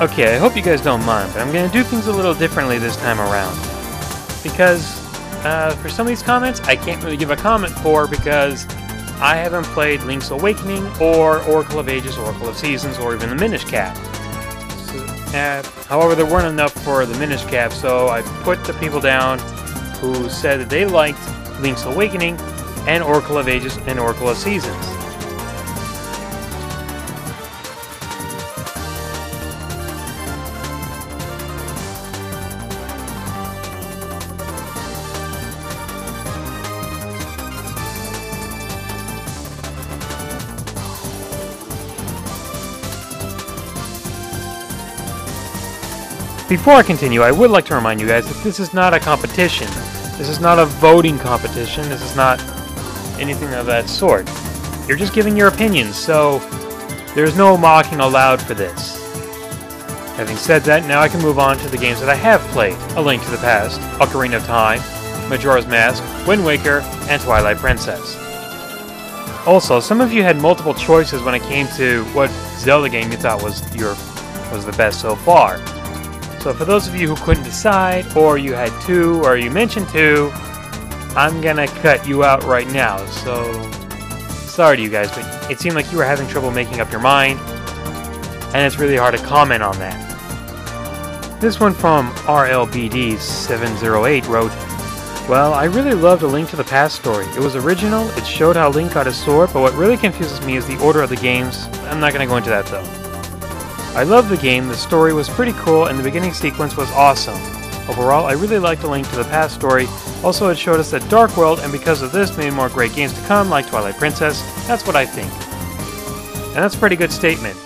Okay, I hope you guys don't mind, but I'm going to do things a little differently this time around. Because, for some of these comments, I can't really give a comment for because I haven't played Link's Awakening, or Oracle of Ages, Oracle of Seasons, or even the Minish Cap. However, there weren't enough for the Minish Cap, so I put the people down who said that they liked Link's Awakening, and Oracle of Ages, and Oracle of Seasons. Before I continue, I would like to remind you guys that this is not a competition. This is not a voting competition. This is not anything of that sort. You're just giving your opinions, so there's no mocking allowed for this. Having said that, now I can move on to the games that I have played. A Link to the Past, Ocarina of Time, Majora's Mask, Wind Waker, and Twilight Princess. Also, some of you had multiple choices when it came to what Zelda game you thought was the best so far. So for those of you who couldn't decide, or you had two, or you mentioned two, I'm gonna cut you out right now. So, sorry to you guys, but it seemed like you were having trouble making up your mind, and it's really hard to comment on that. This one from RLBD708 wrote, "Well, I really loved A Link to the Past story. It was original, it showed how Link got his sword, but what really confuses me is the order of the games. I'm not gonna go into that though. I loved the game, the story was pretty cool, and the beginning sequence was awesome. Overall, I really liked A Link to the Past story. Also, it showed us that Dark World, and because of this, made more great games to come, like Twilight Princess. That's what I think." And that's a pretty good statement.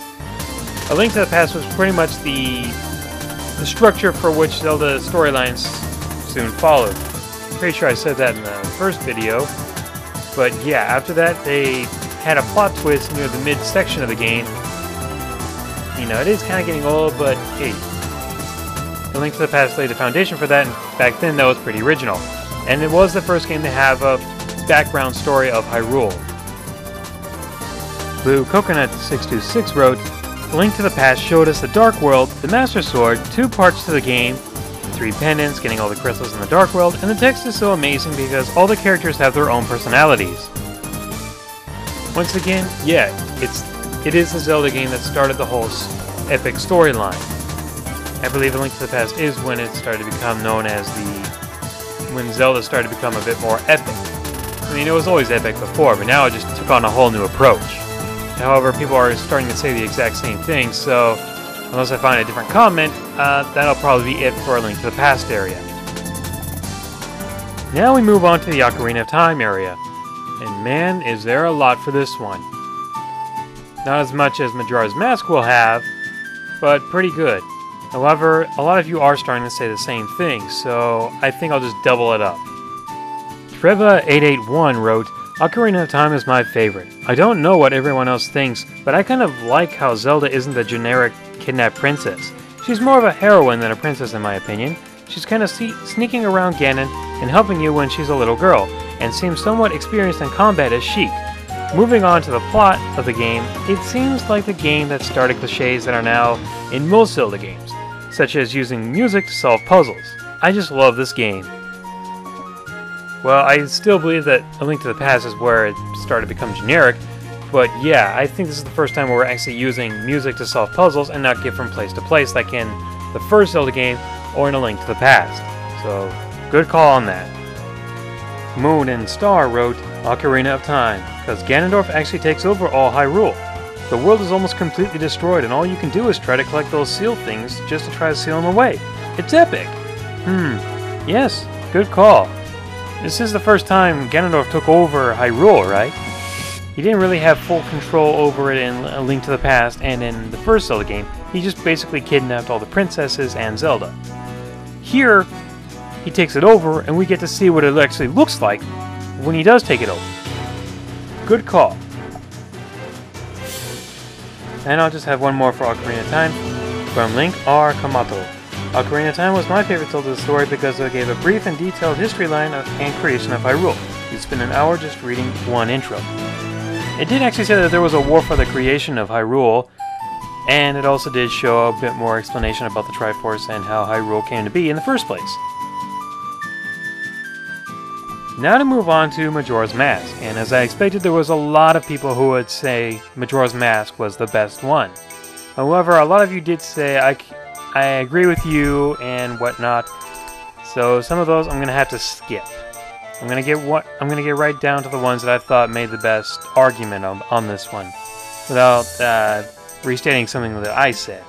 A Link to the Past was pretty much the structure for which Zelda storylines soon followed. Pretty sure I said that in the first video. But yeah, after that, they had a plot twist near the mid-section of the game. You know, it is kind of getting old, but hey, A Link to the Past laid the foundation for that, and back then that was pretty original. And it was the first game to have a background story of Hyrule. Blue Coconut 626 wrote, "A Link to the Past showed us the Dark World, the Master Sword, 2 parts to the game, 3 pendants, getting all the crystals in the Dark World, and the text is so amazing because all the characters have their own personalities." Once again, yeah, it is the Zelda game that started the whole epic storyline. I believe A Link to the Past is when it started to become known as when Zelda started to become a bit more epic. I mean, it was always epic before, but now it just took on a whole new approach. However, people are starting to say the exact same thing, so unless I find a different comment, that'll probably be it for A Link to the Past area. Now we move on to the Ocarina of Time area, and man, is there a lot for this one. Not as much as Majora's Mask will have, but pretty good. However, a lot of you are starting to say the same thing, so I think I'll just double it up. Treva881 wrote, "Ocarina of Time is my favorite. I don't know what everyone else thinks, but I kind of like how Zelda isn't the generic kidnapped princess. She's more of a heroine than a princess in my opinion. She's kind of sneaking around Ganon and helping you when she's a little girl, and seems somewhat experienced in combat as Sheik. Moving on to the plot of the game, it seems like the game that started cliches that are now in most Zelda games, such as using music to solve puzzles. I just love this game." Well, I still believe that A Link to the Past is where it started to become generic, but yeah, I think this is the first time where we're actually using music to solve puzzles and not get from place to place like in the first Zelda game or in A Link to the Past. So, good call on that. Moon and Star wrote, "Ocarina of Time, because Ganondorf actually takes over all Hyrule. The world is almost completely destroyed and all you can do is try to collect those seal things just to try to seal them away. It's epic." Yes, good call. This is the first time Ganondorf took over Hyrule, right? He didn't really have full control over it in A Link to the Past and in the first Zelda game. He just basically kidnapped all the princesses and Zelda. Here, he takes it over and we get to see what it actually looks like when he does take it over. Good call. And I'll just have one more for Ocarina of Time from Link R. Kamato. Ocarina of Time was my favorite Zelda story because it gave a brief and detailed history line and creation of Hyrule. You'd spend an hour just reading one intro. It did actually say that there was a war for the creation of Hyrule, And it also did show a bit more explanation about the Triforce and how Hyrule came to be in the first place. Now to move on to Majora's Mask, and as I expected, there was a lot of people who would say Majora's Mask was the best one. However, a lot of you did say I agree with you and whatnot, so some of those I'm gonna have to skip. I'm gonna get right down to the ones that I thought made the best argument on this one, without restating something that I said.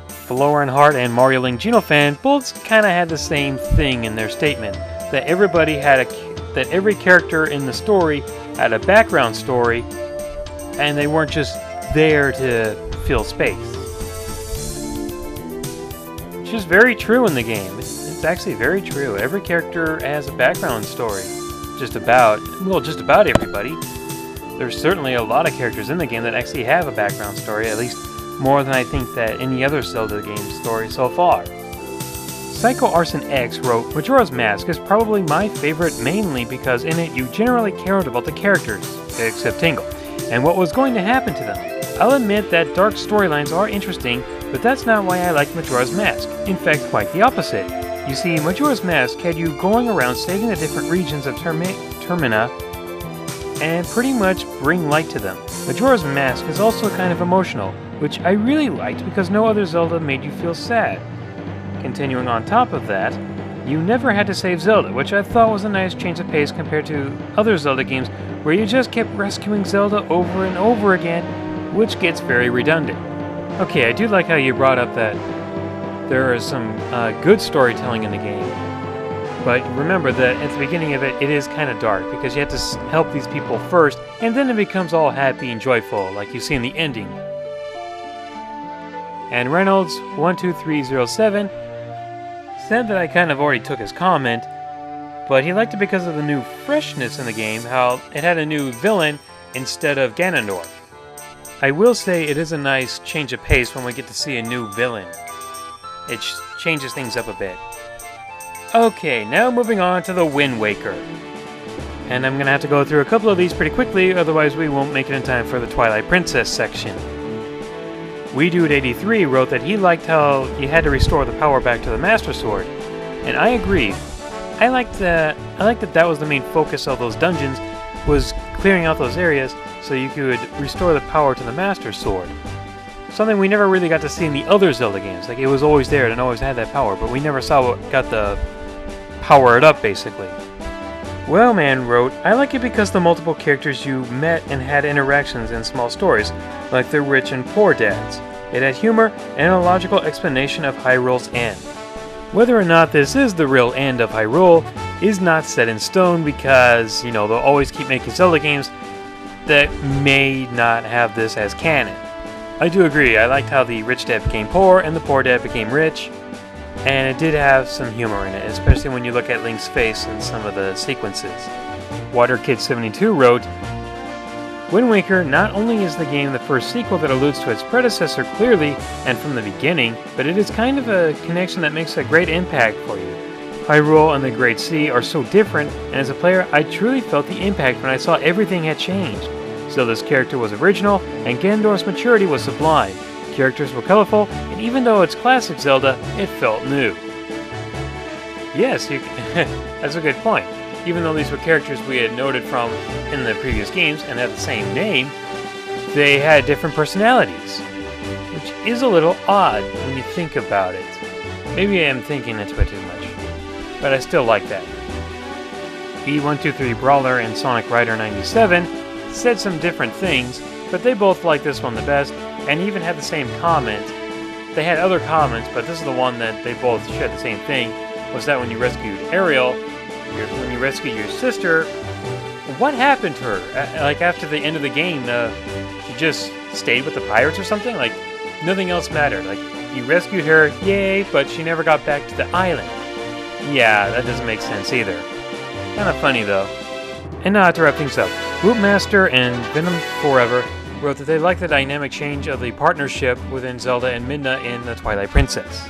Florin Hart and Mario Link Genofan both kind of had the same thing in their statement, that every character in the story had a background story, and they weren't just there to fill space. Which is very true in the game. It's actually very true. Every character has a background story. Just about everybody. There's certainly a lot of characters in the game that actually have a background story, at least more than I think that any other Zelda game story so far. Psycho Arson X wrote, Majora's Mask is probably my favorite mainly because in it you generally cared about the characters, except Tingle, and what was going to happen to them. I'll admit that dark storylines are interesting, but that's not why I like Majora's Mask. In fact, quite the opposite. You see, Majora's Mask had you going around saving the different regions of Termina and pretty much bring light to them. Majora's Mask is also kind of emotional, which I really liked because no other Zelda made you feel sad. Continuing on top of that, you never had to save Zelda, which I thought was a nice change of pace compared to other Zelda games where you just kept rescuing Zelda over and over again, which gets very redundant. Okay, I do like how you brought up that there is some good storytelling in the game, but remember that at the beginning of it, it is kind of dark because you have to help these people first, and then it becomes all happy and joyful, like you see in the ending. And Reynolds12307 said that I kind of already took his comment, but he liked it because of the new freshness in the game, how it had a new villain instead of Ganondorf. I will say it is a nice change of pace when we get to see a new villain. It changes things up a bit. Okay, now moving on to the Wind Waker. And I'm going to have to go through a couple of these pretty quickly, otherwise we won't make it in time for the Twilight Princess section. WeDude83 wrote that he liked how you had to restore the power back to the Master Sword, and I agree. I liked that that was the main focus of those dungeons, was clearing out those areas so you could restore the power to the Master Sword. Something we never really got to see in the other Zelda games. Like, it was always there and always had that power, but we never saw what got the power it up, basically. Well Man wrote, I like it because the multiple characters you met and had interactions in small stories, like the rich and poor dads. It had humor and a logical explanation of Hyrule's end. Whether or not this is the real end of Hyrule is not set in stone because, you know, they'll always keep making Zelda games that may not have this as canon. I do agree, I liked how the rich dad became poor and the poor dad became rich, and it did have some humor in it, especially when you look at Link's face in some of the sequences. WaterKid72 wrote, Wind Waker not only is the game the first sequel that alludes to its predecessor clearly and from the beginning, but it is kind of a connection that makes a great impact for you. Hyrule and the Great Sea are so different, and as a player, I truly felt the impact when I saw everything had changed. Zelda's character was original, and Ganondorf's maturity was sublime. Characters were colorful, and even though it's classic Zelda, it felt new. Yes, that's a good point. Even though these were characters we had noted from in the previous games and had the same name, they had different personalities, which is a little odd when you think about it. Maybe I am thinking into it too much, but I still like that. B123 Brawler and Sonic Rider 97 said some different things, but they both liked this one the best, and even had the same comment. They had other comments, but this is the one that they both shared the same thing, was that when you rescued Ariel, when you rescued your sister, what happened to her? Like, after the end of the game, she just stayed with the pirates or something? Like, nothing else mattered. Like, you rescued her, yay, but she never got back to the island. Yeah, that doesn't make sense either. Kinda funny, though. And now to wrap things up, Whoopmaster and Venom Forever wrote that they liked the dynamic change of the partnership within Zelda and Midna in the Twilight Princess.